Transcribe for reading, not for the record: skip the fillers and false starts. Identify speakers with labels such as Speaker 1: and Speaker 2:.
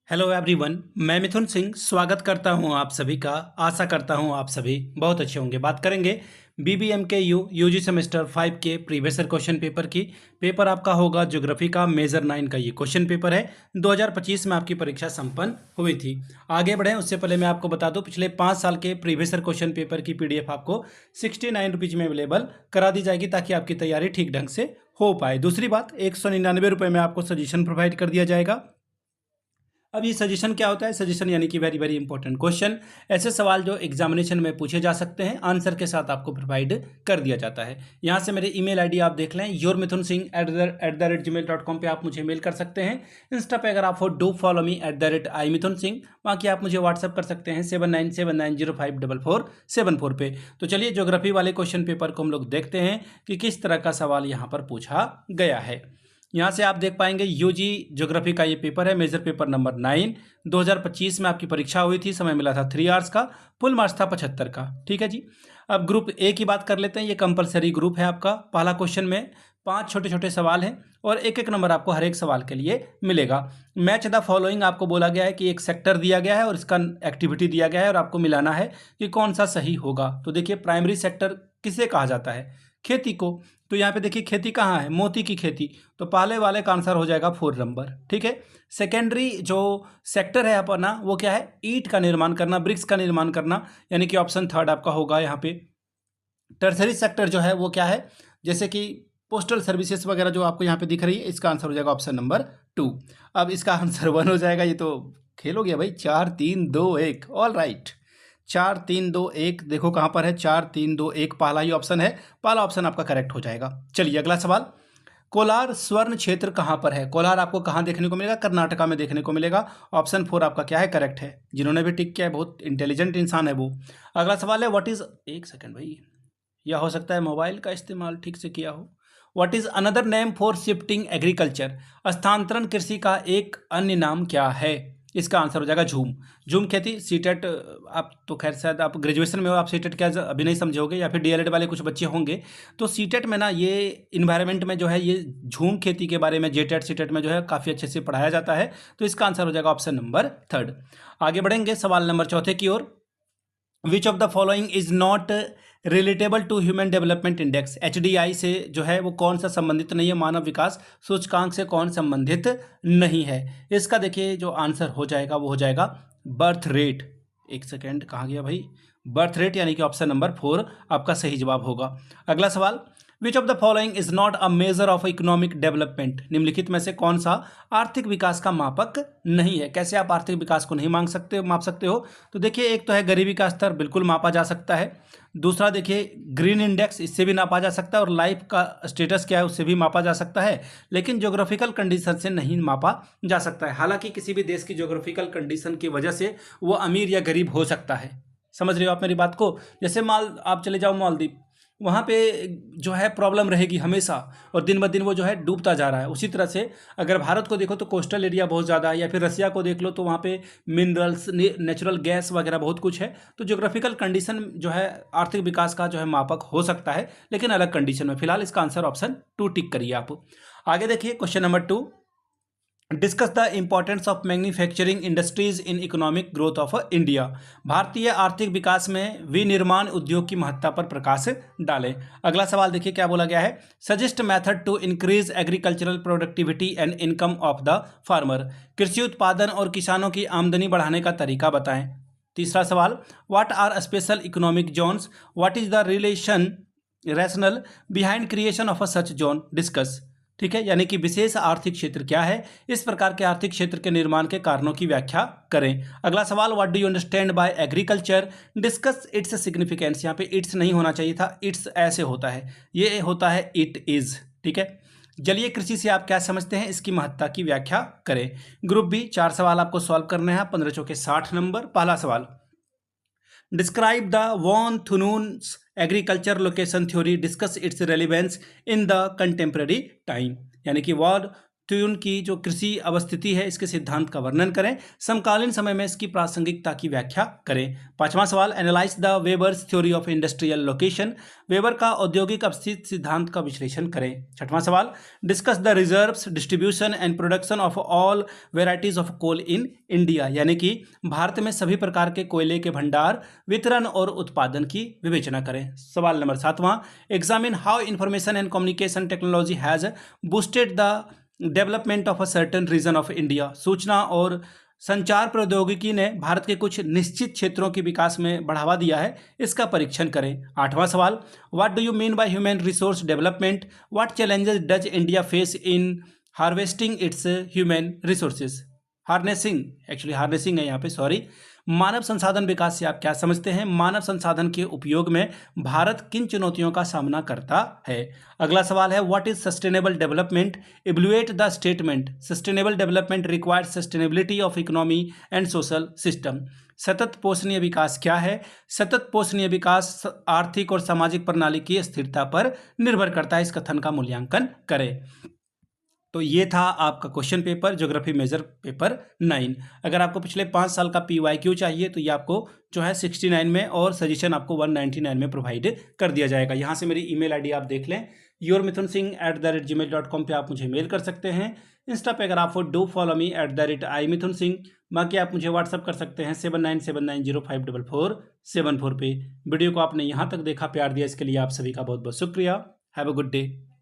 Speaker 1: Hello everyone, मैं मिथुन सिंह स्वागत करता हूं आप सभी का। आशा करता हूं आप सभी बहुत अच्छे होंगे। बात करेंगे बीबीएमकेयू यूजी सेमेस्टर 5 के प्रीवियस ईयर क्वेश्चन पेपर की। पेपर आपका होगा ज्योग्राफी का मेजर 9 का ये क्वेश्चन पेपर है। 2025 में आपकी परीक्षा संपन्न हुई थी। आगे बढ़ें उससे पहले मैं आपको बता दूं, पिछले 5 साल के प्रीवियस ईयर क्वेश्चन पेपर की पीडीएफ आपको 69 रुपीज़ में अवेलेबल करा दी जाएगी ताकि आपकी तैयारी ठीक ढंग से हो पाए। दूसरी बात, 199 रुपये में आपको सजेशन प्रोवाइड कर दिया जाएगा। अब ये सजेशन क्या होता है? सजेशन यानी कि वेरी वेरी इंपॉर्टेंट क्वेश्चन, ऐसे सवाल जो एग्जामिनेशन में पूछे जा सकते हैं, आंसर के साथ आपको प्रोवाइड कर दिया जाता है। यहाँ से मेरे ईमेल आईडी आप देख लें, yourmithunsinh@gmail.com पे आप मुझे मेल कर सकते हैं। इंस्टा पे अगर आप हो डू फॉलो मी @iMithunSingh, बाकी आप मुझे व्हाट्सअप कर सकते हैं 7979054474 पे। तो चलिए ज्योग्राफी वाले क्वेश्चन पेपर को हम लोग देखते हैं कि किस तरह का सवाल यहाँ पर पूछा गया है। यहाँ से आप देख पाएंगे यूजी ज्योग्राफी का ये पेपर है, मेजर पेपर नंबर 9। 2025 में आपकी परीक्षा हुई थी, समय मिला था 3 आवर्स का, फुल मार्क्स था 75 का। ठीक है जी। अब ग्रुप ए की बात कर लेते हैं। ये कंपलसरी ग्रुप है आपका। पहला क्वेश्चन में 5 छोटे छोटे सवाल हैं और एक एक नंबर आपको हर एक सवाल के लिए मिलेगा। मैच द फॉलोइंग आपको बोला गया है कि एक सेक्टर दिया गया है और इसका एक्टिविटी दिया गया है और आपको मिलाना है कि कौन सा सही होगा। तो देखिए, प्राइमरी सेक्टर किसे कहा जाता है? खेती को। तो यहाँ पे देखिए खेती कहाँ है? मोती की खेती। तो पहले वाले का आंसर हो जाएगा 4 नंबर। ठीक है। सेकेंडरी जो सेक्टर है अपना, वो क्या है? ईंट का निर्माण करना, ब्रिक्स का निर्माण करना, यानी कि ऑप्शन 3 आपका होगा यहाँ पे। टर्सरी सेक्टर जो है वो क्या है? जैसे कि पोस्टल सर्विसेज वगैरह जो आपको यहाँ पे दिख रही है, इसका आंसर हो जाएगा ऑप्शन नंबर 2। अब इसका आंसर 1 हो जाएगा। ये तो खेल हो गया भाई। 4 3 2 1। All right, 4 3 2 1। देखो कहाँ पर है? 4 3 2 1, पहला ही ऑप्शन है। पहला ऑप्शन आपका करेक्ट हो जाएगा। चलिए अगला सवाल, कोलार स्वर्ण क्षेत्र कहाँ पर है? कोलार आपको कहाँ देखने को मिलेगा? कर्नाटका में देखने को मिलेगा। ऑप्शन 4 आपका क्या है? करेक्ट है। जिन्होंने भी टिक किया है बहुत इंटेलिजेंट इंसान है वो। अगला सवाल है, व्हाट इज, एक सेकेंड भाई, या हो सकता है मोबाइल का इस्तेमाल ठीक से किया हो। What is another name for shifting agriculture? स्थानांतरण कृषि का एक अन्य नाम क्या है? इसका आंसर हो जाएगा झूम। झूम खेती। सीटेट, आप तो खैर शायद आप ग्रेजुएशन में हो, आप सीटेट क्या अभी नहीं समझे होगे, या फिर डीएलएड वाले कुछ बच्चे होंगे। तो सीटेट में ना ये इन्वायरमेंट में जो है ये झूम खेती के बारे में जेटेट सीटेट में जो है काफ़ी अच्छे से पढ़ाया जाता है। तो इसका आंसर हो जाएगा ऑप्शन नंबर 3। आगे बढ़ेंगे सवाल नंबर 4 की ओर। Which of the following is not relatable to human development index? HDI से जो है वो कौन सा संबंधित नहीं है? मानव विकास सूचकांक से कौन संबंधित नहीं है? इसका देखिए जो आंसर हो जाएगा वो हो जाएगा बर्थ रेट। एक सेकेंड, कहाँ गया भाई? बर्थ रेट, यानी कि ऑप्शन नंबर 4 आपका सही जवाब होगा। अगला सवाल, विच of the following is not a measure of economic development? निम्नलिखित में से कौन सा आर्थिक विकास का मापक नहीं है? कैसे आप आर्थिक विकास को नहीं माप सकते हो? तो देखिए, एक तो है गरीबी का स्तर, बिल्कुल मापा जा सकता है। दूसरा देखिए ग्रीन इंडेक्स, इससे भी नापा जा सकता है। और लाइफ का स्टेटस क्या है उससे भी मापा जा सकता है। लेकिन ज्योग्राफिकल कंडीशन से नहीं मापा जा सकता है। हालांकि किसी भी देश की ज्योग्राफिकल कंडीशन की वजह से वो अमीर या गरीब हो सकता है। समझ रहे हो आप मेरी बात को? जैसे आप चले जाओ मालदीव, वहाँ पे जो है प्रॉब्लम रहेगी हमेशा, और दिन ब दिन वो जो है डूबता जा रहा है। उसी तरह से अगर भारत को देखो तो कोस्टल एरिया बहुत ज़्यादा है, या फिर रसिया को देख लो तो वहाँ पे मिनरल्स, नेचुरल गैस वगैरह बहुत कुछ है। तो ज्योग्राफिकल कंडीशन जो है आर्थिक विकास का जो है मापक हो सकता है, लेकिन अलग कंडीशन में। फिलहाल इसका आंसर ऑप्शन 2 टिक करिए आप। आगे देखिए question number 2, discuss the importance of manufacturing industries in economic growth of India. भारतीय आर्थिक विकास में विनिर्माण उद्योग की महत्ता पर प्रकाश डालें। अगला सवाल देखिए क्या बोला गया है, suggest method to increase agricultural productivity and income of the farmer. कृषि उत्पादन और किसानों की आमदनी बढ़ाने का तरीका बताएं। तीसरा सवाल, what are special economic zones? What is the rational behind creation of a such zone? Discuss. ठीक है, यानी कि विशेष आर्थिक क्षेत्र क्या है, इस प्रकार के आर्थिक क्षेत्र के निर्माण के कारणों की व्याख्या करें। अगला सवाल, what do you understand by agriculture? Discuss its significance. यहाँ पे इट्स नहीं होना चाहिए था, इट्स ऐसे होता है, ये होता है इट इज। ठीक है। चलिए, कृषि से आप क्या समझते हैं, इसकी महत्ता की व्याख्या करें। ग्रुप बी, 4 सवाल आपको सॉल्व करने हैं, 15 चौके 60 नंबर। पहला सवाल, describe the von Thunen's agriculture location theory, discuss its relevance in the contemporary time. यानी कि ट्यून की जो कृषि अवस्थिति है इसके सिद्धांत का वर्णन करें। समकालीन समय में इसकी प्रासंगिकता की व्याख्या करें। पांचवा सवाल, analyse the Weber's theory of industrial location. Weber का औद्योगिक अवस्थित सिद्धांत का विश्लेषण करें। छठवां सवाल, discuss the reserves, distribution and production of all varieties of coal in India, यानी कि भारत में सभी प्रकार के कोयले के भंडार, वितरण और उत्पादन की विवेचना करें। सवाल नंबर सातवां, examine how information and communication technology has boosted the development of a certain region of India. सूचना और संचार प्रौद्योगिकी ने भारत के कुछ निश्चित क्षेत्रों के विकास में बढ़ावा दिया है, इसका परीक्षण करें। आठवां सवाल, what do you mean by human resource development, what challenges does India face in harvesting it's human resources. Harnessing है यहाँ पे, सॉरी। मानव संसाधन विकास से आप क्या समझते हैं? मानव संसाधन के उपयोग में भारत किन चुनौतियों का सामना करता है? अगला सवाल है, what is sustainable development, evaluate the statement. Sustainable development requires sustainability of economy and social system. सतत पोषणीय विकास क्या है? सतत पोषणीय विकास आर्थिक और सामाजिक प्रणाली की स्थिरता पर निर्भर करता है। इस कथन का मूल्यांकन करें। तो ये था आपका question paper geography major paper 9। अगर आपको पिछले 5 साल का PYQ चाहिए तो ये आपको जो है 69 में और सजेशन आपको 199 में प्रोवाइड कर दिया जाएगा। यहाँ से मेरी email ID आप देख लें, yourmithunsingh@gmail.com पे आप मुझे मेल कर सकते हैं। इंस्टा पे अगर आप डू फॉलो मी @imithunsingh। बाकी आप मुझे व्हाट्सअप कर सकते हैं 7979054474 पे। वीडियो को आपने यहाँ तक देखा, प्यार दिया, इसके लिए आप सभी का बहुत बहुत शुक्रिया। Have a good day.